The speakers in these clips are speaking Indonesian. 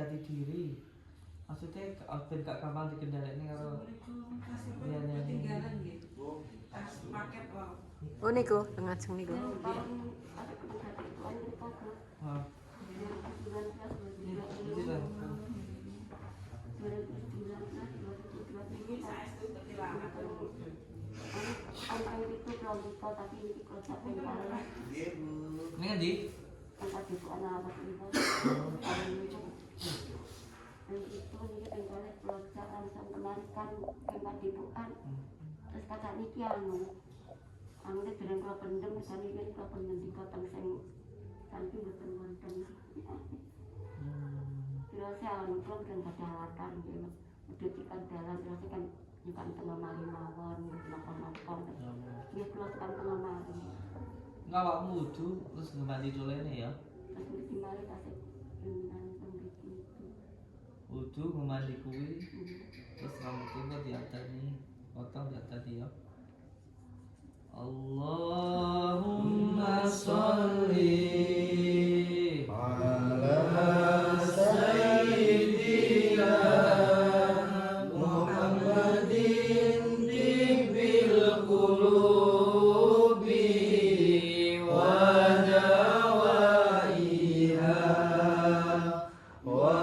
jati diri. Maksudnya ben gak gampang dikendalikan karo ketinggalan gitu. Tas paket wae. Oh niku ngajeng niku. Wah. Jadi lah. Ini kan di terus kakak niki anu dereng kula pendem saniki kula pendem dipotong sing kanthi mboten wonten. Terus anu kula kan kadalakan nggih. Udah tekan dalan terus kan bukan tengah mari mawon napa-napa. Nggih kula tekan tengah mari. enggak awakmu wudu terus ngembali dolene ya. Terus mriki mari tasik nang mriki. Wudu ngembali kuwi terus rambutnya kok diatani potong diatani ya. Allahumma sholli ala sayyidina Muhammadin tibbil qulubi wa dawaiha wa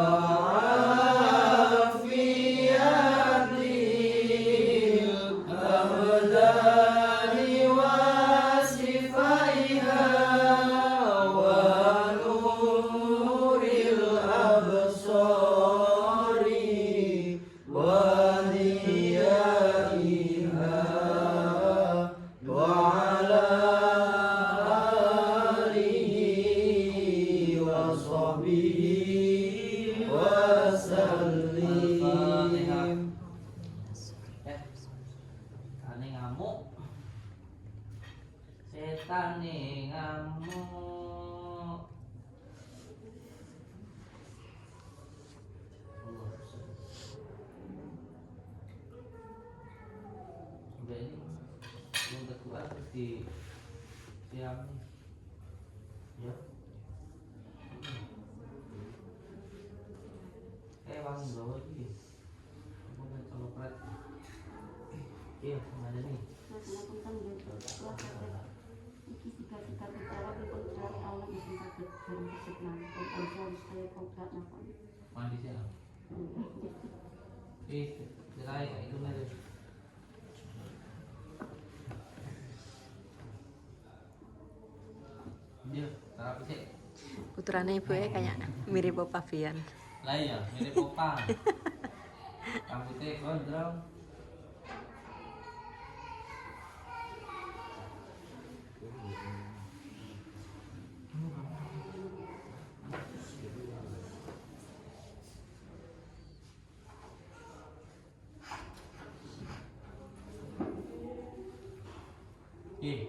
afiyatil abdani wa sifaiha wa nuril absari wa diyaiha wa ala alihi wa sahbihi wa sallim. Kane ngamuk. Setane ngamuk. Udah ini belum kedua terus di siang ya. Wangi loh ini. Mungkin kalau pret. Iya, ada nih. Iki sikat-sikat bicara kita bicara Allah di sini sakit dan sakit nanti konsol saya konkret napa. Mandi sih. Jerai kayak itu aja. Dia terapi sih. Putrane ibu kayak mirip Bapak Fian. Lah iya, mirip opa. Rambutnya gondrong.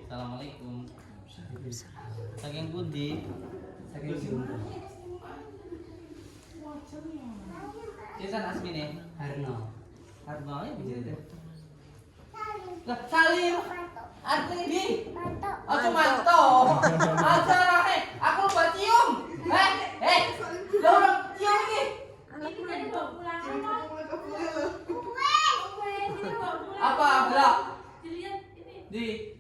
Assalamualaikum. Saking pundi? Saking Sunda. Jason Asmine Harno. Harno ya bisa. Lah Salim. Artinya di. Aku manto. Acara aku lupa cium. Lo udah cium ini. Apa belak? Di.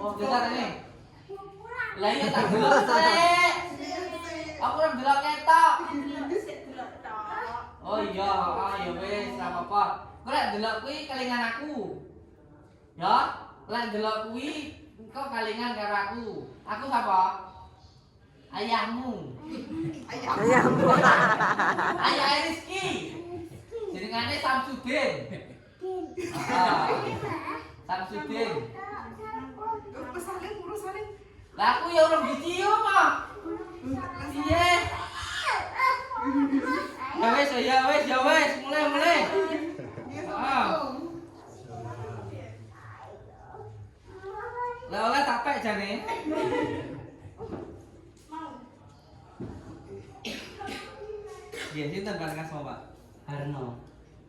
Oh, besar ini. Lah iya tak belak sih. Aku udah belak ketok. Oh iya, ayo wes, ora apa-apa. Kowe lek delok kuwi kelingan aku. Ya, lek delok kuwi engko kalingan karo aku. Aku sapa? Ayahmu. Ayahmu. Ayah Rizky. Jenengane Samsudin. Samsudin. Lah aku ya urung dicium ah. Piye? Ya wes, mulai. Lah oleh capek jane. Nggih, sinten Pak Kasmo, Pak? Harno.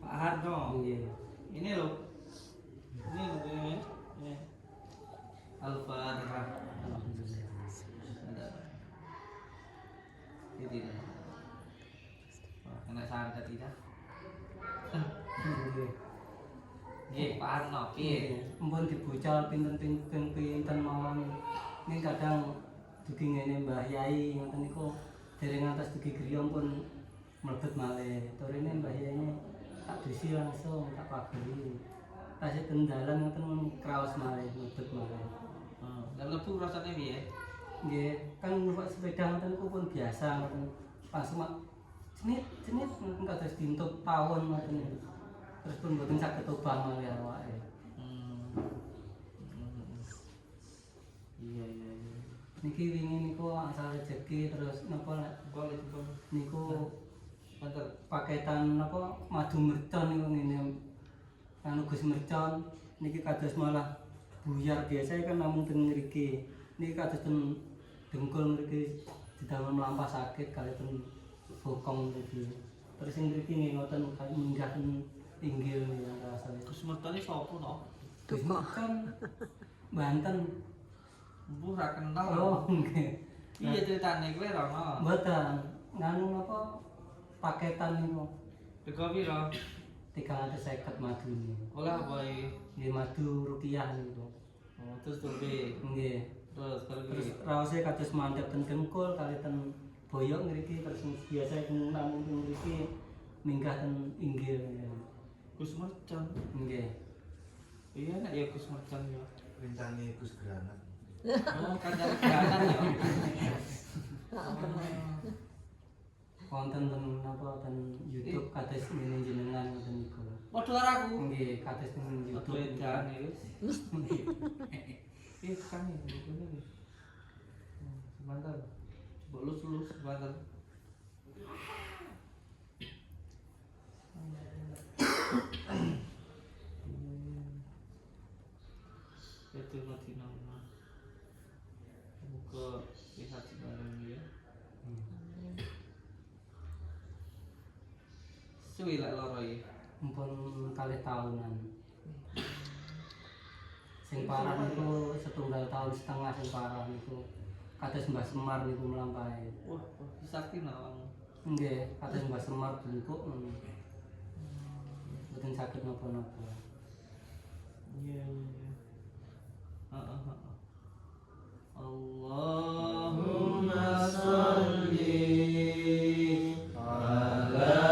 Pak Harno. Nggih. Ini loh. Ini. Al-Fatihah. Alhamdulillah. Ada. Ini. santet kita. Nggih. Nggih, parno piye? Mumpun dibucal pinten mawon. Ini kadang dugi ngene Mbah Yai ngoten niku dereng ngantos dugi griya pun mlebet malih. Torine Mbah Yai ini tak dusi langsung tak pageri. Tasih tendalan ngoten kraos malih mlebet malih. Lah mlebu rasane piye? Nggih, kan numpak sepeda ngoten niku pun biasa ngoten. Langsung mak cenit ngoten kados dintup tawon ngoten. Terus pun mboten saged obah malih awake. Iya. Niki wingi niku asal rezeki terus napa Boleh. niku Mantap. paketan apa madu mercon niku ngene. Anu Gus Mercon niki kados malah buyar biasa kan namung ten mriki. Niki kados ten dengkul mriki didamel mlampah sakit kali ten bokong mriki. Terus sing mriki nggih ngoten kali minggah ten inggil ya rasane. Gus Mertoni sapa to? Gus Mercon Banten. Mbuh ra kenal. Oh nggih. Piye ceritane kowe rono? Mboten nganu napa paketan niku Rego piro? 350 madune. Oleh apa iki? Nggih madu rupiah niku. Oh, terus turbe. Nggih. Terus Terus raose kados mandhap ten Dengkul kali ten Boyok ngriki terus biasa ten namung ten mriki minggah ten Inggil. Gus Mercon. Nggih. Iya nek ya Gus Mercon ya. Rencane Gus Granat. Oh, kancane granat ya. Wonten ten napa ten YouTube kados ngene jenengan ngoten niku. Padha karo aku. Nggih, kados ten Padha YouTube. edan ya wis. Kan ini. Sebentar. Lulus sebentar. Itu mati nama. Buka lihat barang dia. Suwi lek loro iki. Mumpun kalih tahunan. Sing parah niku 1,5 tahun sing parah niku. Kados Mbah Semar niku mlampahi. Wah, sakti nawang. Nggih, kados Mbah Semar bentuk mboten saged napa-napa. Iya. Heeh. Allahumma sholli ala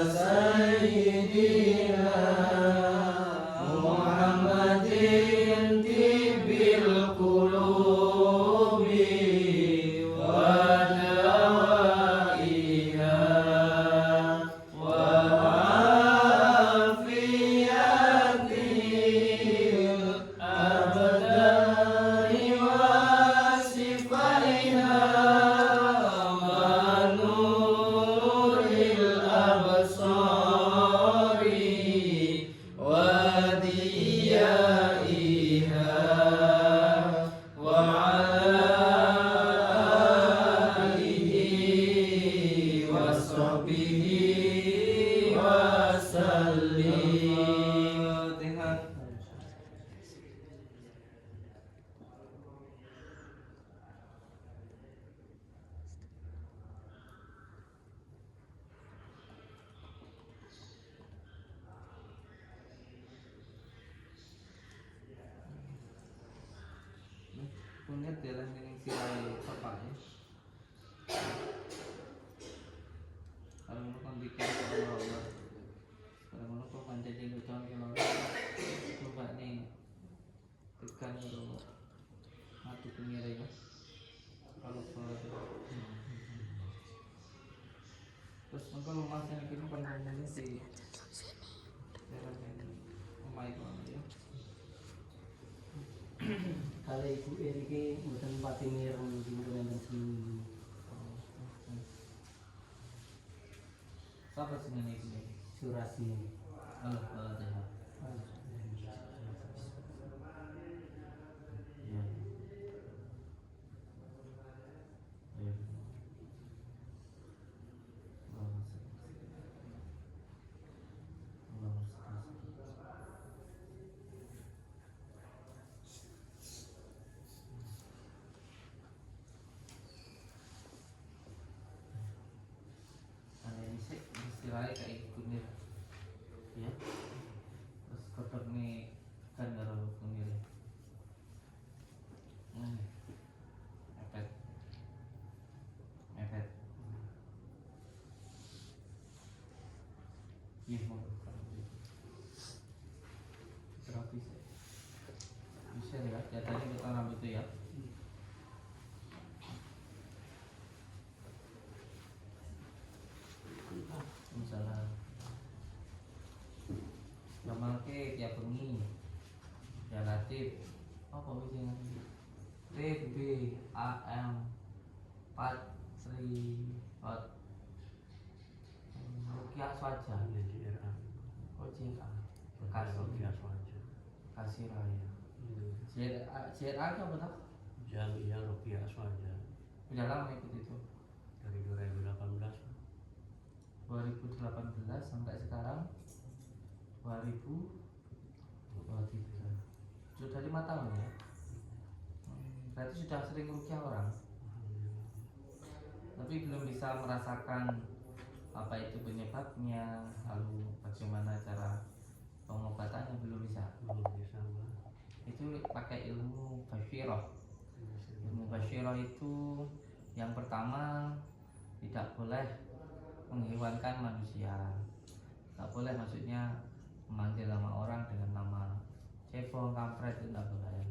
sayyidina Muhammadin tibbil qulubi wa dawaiha wa afiyatil abdani wa sifaiha wa nuril absari wa diyaiha wa ala alihi wa sahbihi wa sallim. Punya jalan yang sirai apa ya? Kalau mau kan bikin Allah. Kalau mau kok manjajin utang kalau coba nih tekan dulu mati pengira ya. Kalau terus kalau masih ini kan ngomongnya si jalan yang omai kalau ya. Kalau ibu iki mboten pati mireng dipun enten seminggu. Siapa sih ini? Surasmi. Allah Taala. Iya. Iya. Ada ini sih sirahnya kayak kunir ya, terus kodok nih kan karo kunir mepet mepet iya mau terapi sih bisa ya jatahnya kita rambut itu ya. Misalnya gamal ke tiap bengi ya latif apa bisa nanti B A M 4 Sri Hot Rukiah Swaja OJA Bekasi Raya CRA itu apa tak? Jamiah Rupiah Swaja Udah lama ikut itu dari 2018 sampai sekarang 2023 sudah 5 tahun ya. Berarti sudah sering rukyah orang tapi belum bisa merasakan apa itu penyebabnya, lalu bagaimana cara pengobatannya belum bisa. Itu pakai ilmu basyirah. Ilmu basyirah itu yang pertama tidak boleh menghewankan manusia, tak boleh maksudnya memanggil nama orang dengan nama cebong, kampret itu tidak boleh.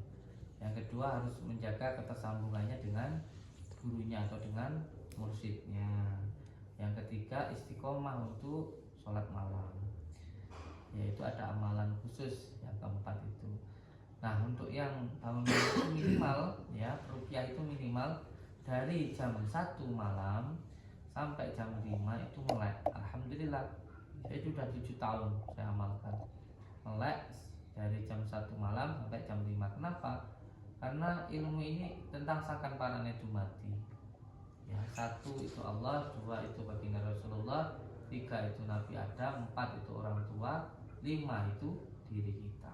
Yang kedua harus menjaga ketersambungannya dengan gurunya atau dengan mursyidnya. Yang ketiga istiqomah untuk sholat malam, yaitu ada amalan khusus yang keempat itu. Nah untuk yang bangun itu minimal ya, rukyah itu minimal dari jam 1 malam sampai jam 5 itu melek. Alhamdulillah saya sudah 7 tahun saya amalkan melek dari jam 1 malam sampai jam 5. Kenapa? Karena ilmu ini tentang sangkan para mati ya. 1 itu Allah, 2 itu baginda Rasulullah, 3 itu Nabi Adam, 4 itu orang tua, 5 itu diri kita.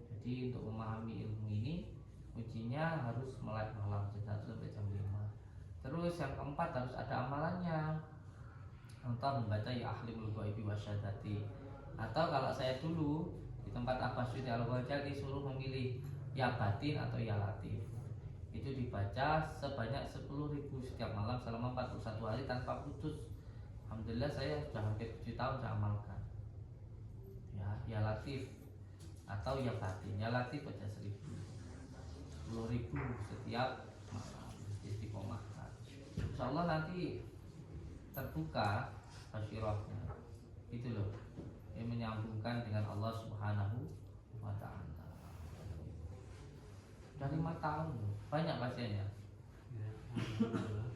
Jadi untuk memahami ilmu ini kuncinya harus melek malam jam 1 sampai jam 5. Terus yang keempat harus ada amalannya. Contoh membaca ya ahlimul ghaibi wasyahadati. Atau kalau saya dulu di tempat Abbas Sudi Al-Ghazali disuruh memilih ya batin atau ya latif. Itu dibaca sebanyak 10.000 setiap malam selama 41 hari tanpa putus. Alhamdulillah saya sudah hampir 7 tahun saya amalkan. Ya latif atau ya batin. Ya latif baca 10.000 setiap malam istiqomah. Insya Allah nanti terbuka basyirahnya itu loh, yang menyambungkan dengan Allah Subhanahu wa Ta'ala. Sudah 5 tahun loh. Banyak pasiennya ya, alhamdulillah.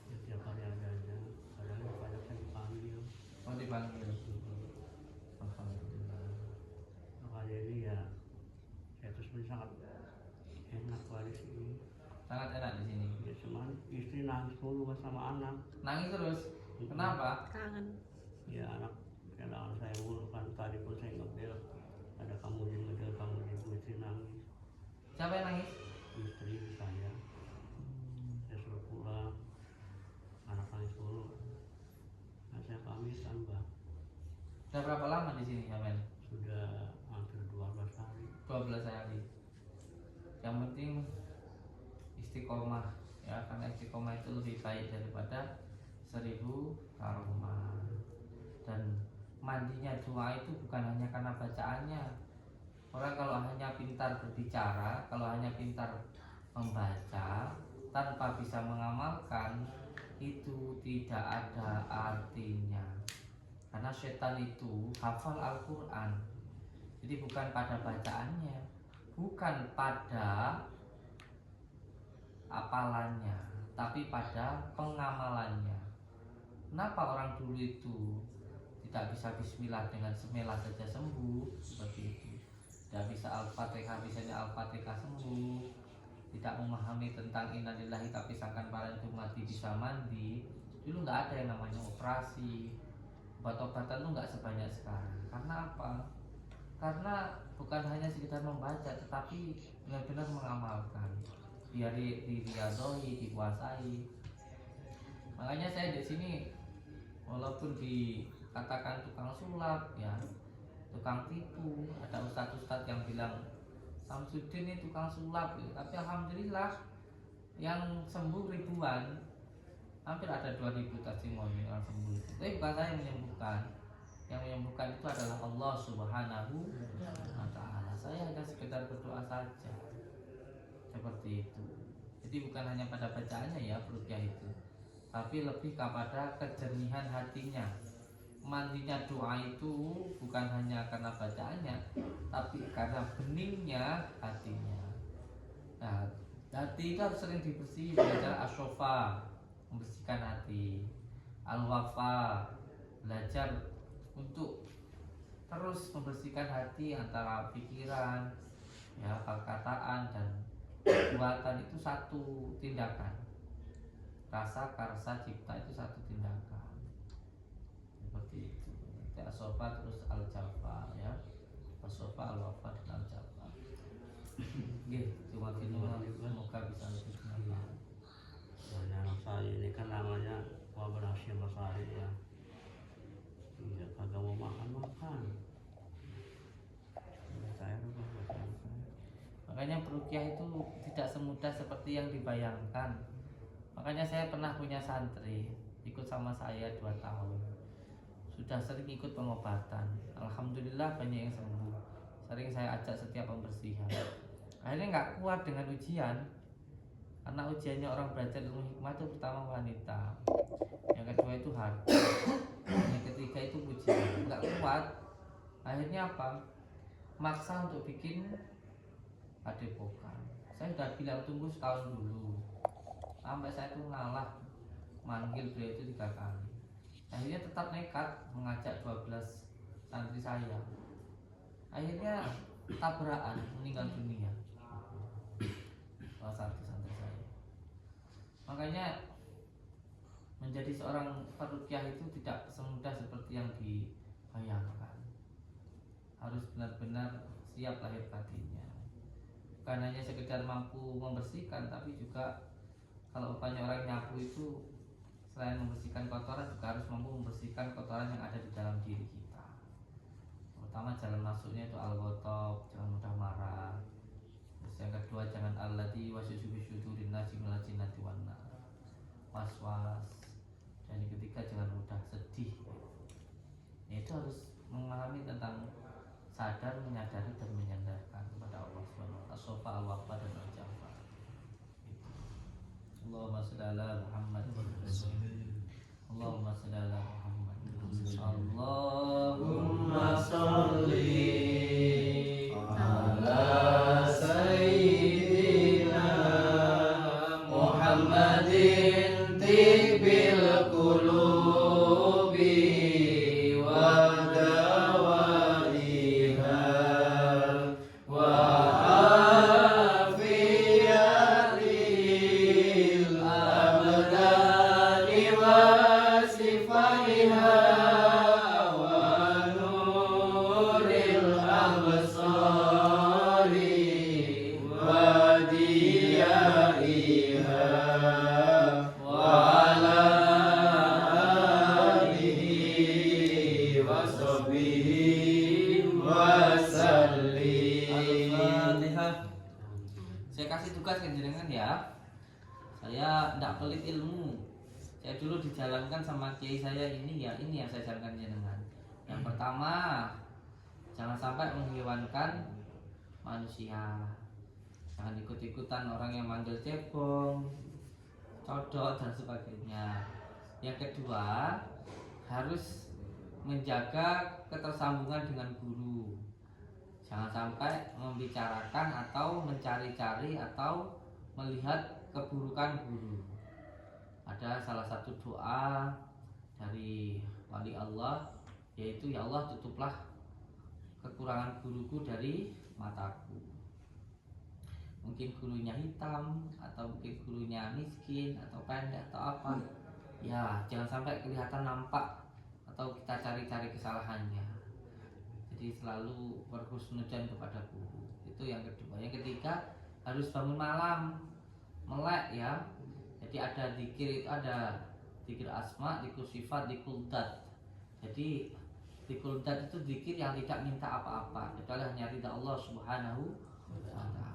Setiap hari ada aja, kadang banyak saya dipanggil. mau dipanggil. Alhamdulillah. Makanya ini ya saya terus sangat enak koalisi ini. Sangat enak di sini. Ya cuman istri nangis mulu sama anak. Nangis terus. Kenapa? Kangen. Ya anak kenalan saya mulu kan, tadi pun saya ngedel, ada kamu yang ngedel, kamu yang istri nangis. Siapa yang nangis? Istri saya suruh pulang, anak nangis mulu. Nah saya pamitan Mbak, Sudah berapa lama di sini, Yamen? sudah hampir 12 hari. 12 hari. Yang penting istiqomah ya, karena istiqomah itu lebih baik daripada 1000 karomah. Dan mandinya doa itu bukan hanya karena bacaannya. Orang kalau hanya pintar berbicara, kalau hanya pintar membaca tanpa bisa mengamalkan, itu tidak ada artinya. Karena setan itu hafal Al-Quran. Jadi bukan pada bacaannya, bukan pada apalannya, tapi pada pengamalannya. Kenapa orang dulu itu tidak bisa bismillah dengan semela saja sembuh seperti itu? Tidak bisa Al-Fatihah, bisanya Al-Fatihah sembuh. Tidak memahami tentang innalillahi tapi sangkan para itu mati bisa mandi. Dulu nggak ada yang namanya operasi. Obat-obatan itu nggak sebanyak sekarang. Karena apa? Karena bukan hanya sekedar membaca, tetapi benar-benar mengamalkan. Biar diriadoi, dikuasai. Makanya saya di sini walaupun dikatakan tukang sulap ya, tukang tipu, ada ustadz-ustadz yang bilang Samsudin ini tukang sulap ya. Tapi alhamdulillah yang sembuh ribuan, hampir ada 2000 testimoni orang sembuh. Tapi bukan saya yang menyembuhkan. Yang menyembuhkan itu adalah Allah Subhanahu wa ta'ala. Saya hanya sekedar berdoa saja. Seperti itu. Jadi bukan hanya pada bacaannya ya ruqyah itu, tapi lebih kepada kejernihan hatinya. Mandinya doa itu bukan hanya karena bacaannya, tapi karena beningnya hatinya. Nah, hati itu harus sering dibersih, belajar asyofa, membersihkan hati, al-wafa, belajar untuk terus membersihkan hati antara pikiran, ya, perkataan dan perbuatan itu satu tindakan. Rasa, karsa, cipta itu satu tindakan. Seperti itu. Nanti asofa terus al-jafa ya. Asofa, al-wafa dan al-jafa. Oke, cuma gini semoga bisa lebih kenal. Banyak Lestari ini kan namanya Wabrasil Lestari ya. Tidak kagak mau makan. Saya Makanya peruqyah itu tidak semudah seperti yang dibayangkan. Makanya saya pernah punya santri ikut sama saya 2 tahun. Sudah sering ikut pengobatan. Alhamdulillah banyak yang sembuh. Sering saya ajak setiap pembersihan. Akhirnya nggak kuat dengan ujian. Karena ujiannya orang belajar ilmu hikmah itu pertama wanita, yang kedua itu harta, yang ketiga itu ujian. Nggak kuat. Akhirnya apa? Maksa untuk bikin padepokan. Saya sudah bilang tunggu setahun dulu. Sampai saya tuh ngalah, manggil beliau itu 3 kali. Akhirnya tetap nekat mengajak 12 santri saya. Akhirnya tabrakan, meninggal dunia salah satu santri saya. Makanya menjadi seorang peruqyah itu tidak semudah seperti yang dibayangkan. Harus benar-benar siap lahir batinnya. Bukan hanya sekedar mampu membersihkan, tapi juga kalau upaya orang nyapu itu selain membersihkan kotoran juga harus mampu membersihkan kotoran yang ada di dalam diri kita. Pertama jalan masuknya itu al-ghotob, jangan mudah marah. Terus yang kedua jangan alladzi waswisu fi syudurin nasi minal jinnati wan nar, was-was. Dan yang ketiga jangan mudah sedih. Itu harus memahami tentang sadar, menyadari dan menyandarkan kepada Allah Subhanahu wa ta'ala. Sofa al-wafa dan al-jafa. Allahumma shalli ala Muhammad. Allahumma shalli ala Muhammad. Allahumma sholli ala sayyidina Muhammadin tibbil qulubi wa dawaiha wa afiyatil abdani wa sifaiha wa nuril absari wa diyaiha wa ala alihi wa sahbihi wa sallim. Al-Fatihah. Saya kasih tugas ke jenengan ya. Saya tidak pelit ilmu. Saya dulu dijalankan sama kiai saya ini ya, ini yang saya jalankan jenengan. Yang pertama, jangan sampai menghewankan manusia. Jangan ikut-ikutan orang yang manggil cebong, codot dan sebagainya. Yang kedua, harus menjaga ketersambungan dengan guru. Jangan sampai membicarakan atau mencari-cari atau melihat keburukan guru. Ada salah satu doa dari wali Allah, yaitu ya Allah tutuplah kekurangan guruku dari mataku. Mungkin gurunya hitam, atau mungkin gurunya miskin, atau pendek, atau apa. Ya jangan sampai kelihatan nampak atau kita cari-cari kesalahannya. Jadi selalu berhusnudzon kepada guru. Itu yang kedua. Yang ketiga, harus bangun malam, melek ya. Jadi ada zikir itu ada zikir asma, zikir sifat, zikir dat. Jadi zikir dat itu zikir yang tidak minta apa-apa kecuali hanya ridha Allah Subhanahu wa ta'ala.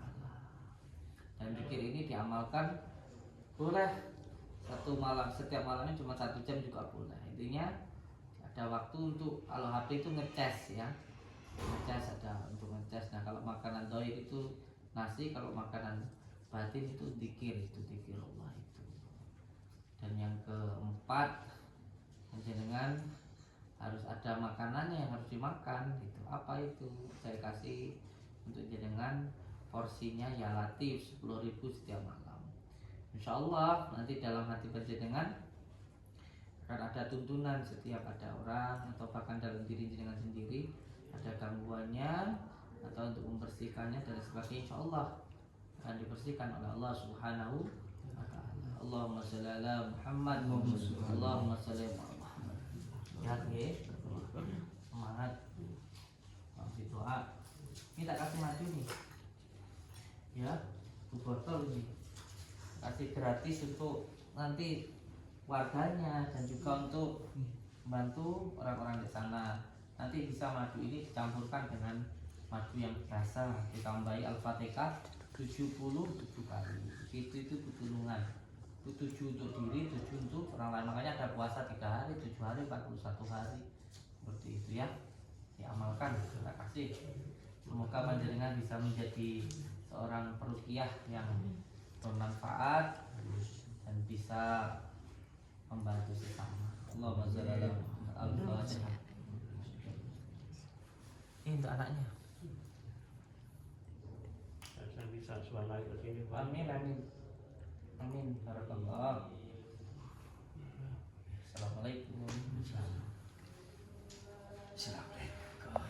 Dan zikir ini diamalkan boleh satu malam, setiap malamnya cuma 1 jam juga boleh. Intinya ada waktu untuk, kalau HP itu ngecas ya, ngecas ada untuk ngecas. Nah kalau makanan doir itu nasi, kalau makanan batin itu zikir Allah itu. Dan yang keempat, jenengan harus ada makanannya yang harus dimakan gitu. Apa itu? Saya kasih untuk jenengan porsinya ya Latif 10.000 setiap malam. Insya Allah nanti dalam hati panjenengan akan ada tuntunan setiap ada orang atau bahkan dalam diri jenengan sendiri ada gangguannya atau untuk membersihkannya dan sebagainya, insya Allah akan dibersihkan oleh Allah Subhanahu wa ta'ala. Allahumma sholli ala Muhammad, Allahumma sholli ala Muhammad. Ya, semangat. Masih doa. Ini tak kasih maju nih. Ya, botol ini. Kasih gratis untuk nanti warganya dan juga untuk membantu orang-orang di sana. Nanti bisa madu ini dicampurkan dengan madu yang biasa, ditambahi Al-Fatihah 77 kali. Itu pertulungan. 7 untuk diri, 7 untuk orang lain. Makanya ada puasa 3 hari, 7 hari, 41 hari. Seperti itu ya. Diamalkan. Terima kasih. Semoga panjenengan bisa menjadi seorang peruqyah yang bermanfaat dan bisa membantu sesama. Allahumma sholli ala Muhammad. Al-Fatihah. Ini untuk anaknya. Saya bisa suara ke sini Pak. Amin amin. Amin. Barakallah. Assalamualaikum.